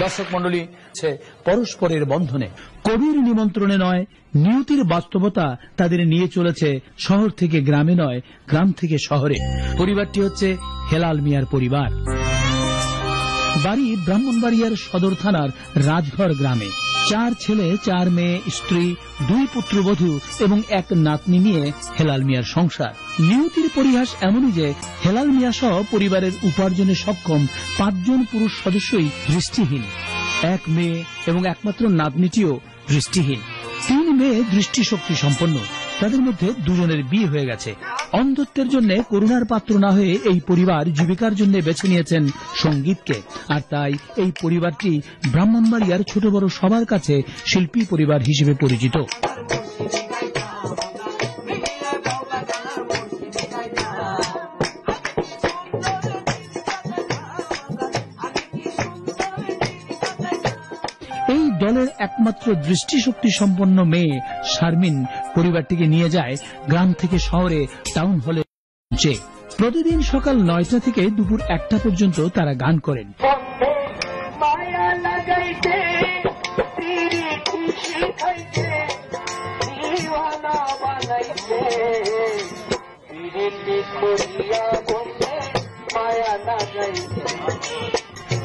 দর্শক মন্ডলী, পরস্পরের বন্ধনে কবির নিমন্ত্রণে নয়, নিয়তির বাস্তবতা তাদের নিয়ে চলেছে শহর থেকে গ্রামে নয়, গ্রাম থেকে শহরে। পরিবারটি হচ্ছে হেলাল মিয়ার পরিবার। বাড়ি ব্রাহ্মণবাড়িয়ার সদর থানার রাজঘর গ্রামে। 4 ছেলে 4 মেয়ে, স্ত্রী, 2 পুত্রবধূ এবং 1 নাতনি নিয়ে হেলাল মিয়ার সংসার। নিয়তির পরিহাস এমনই যে হেলাল মিয়া সহ পরিবারের উপার্জনে সক্ষম 5 জন পুরুষ সদস্যই দৃষ্টিহীন। 1 মেয়ে এবং একমাত্র নাতনিটিও দৃষ্টিহীন। 3 মেয়ে দৃষ্টিশক্তি সম্পন্ন, তাদের মধ্যে 2 জনের বিয়ে হয়ে গেছে। অন্ধত্বের জন্য করুণার পাত্র না হয়ে এই পরিবার জীবিকার জন্য বেছে নিয়েছেন সঙ্গীতকে। আর তাই এই পরিবারটি ব্রাহ্মণবাড়িয়ার ছোট বড় সবার কাছে শিল্পী পরিবার হিসেবে পরিচিত। এই দলের একমাত্র দৃষ্টিশক্তি সম্পন্ন মেয়ে শারমিন পরিবারটিকে নিয়ে যায় গ্রাম থেকে শহরে টাউন হলে। প্রতিদিন সকাল 9টা থেকে দুপুর 1টা পর্যন্ত তারা গান করেন।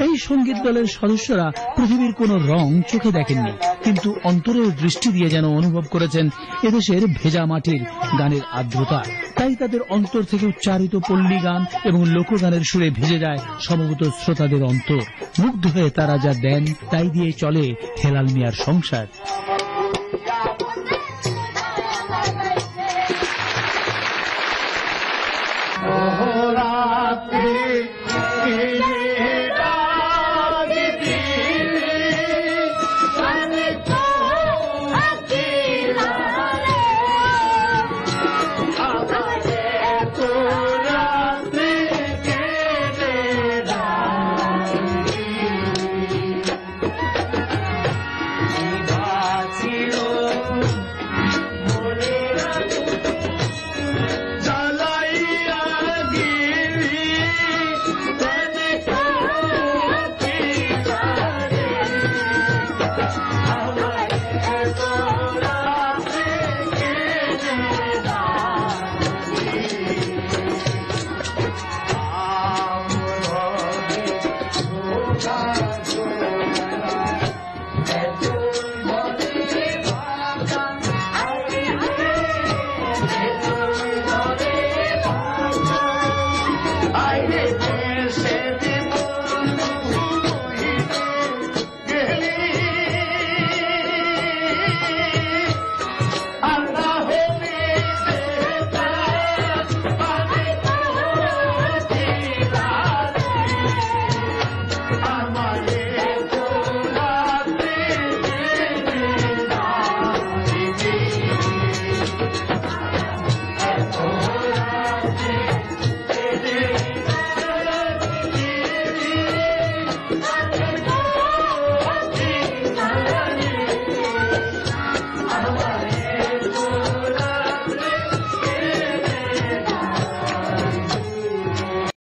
এই সঙ্গীত দলের সদস্যরা পৃথিবীর কোন রং চোখে দেখেননি, কিন্তু অন্তরের দৃষ্টি দিয়ে যেন অনুভব করেছেন এদেশের ভেজা মাটির গানের আর্দ্রতা। তাই তাদের অন্তর থেকে উচ্চারিত পল্লী গান এবং লোকগানের সুরে ভেজে যায় সমবেত শ্রোতাদের অন্তর। মুগ্ধ হয়ে তারা যা দেন তাই দিয়ে চলে হেলাল মিয়ার সংসার।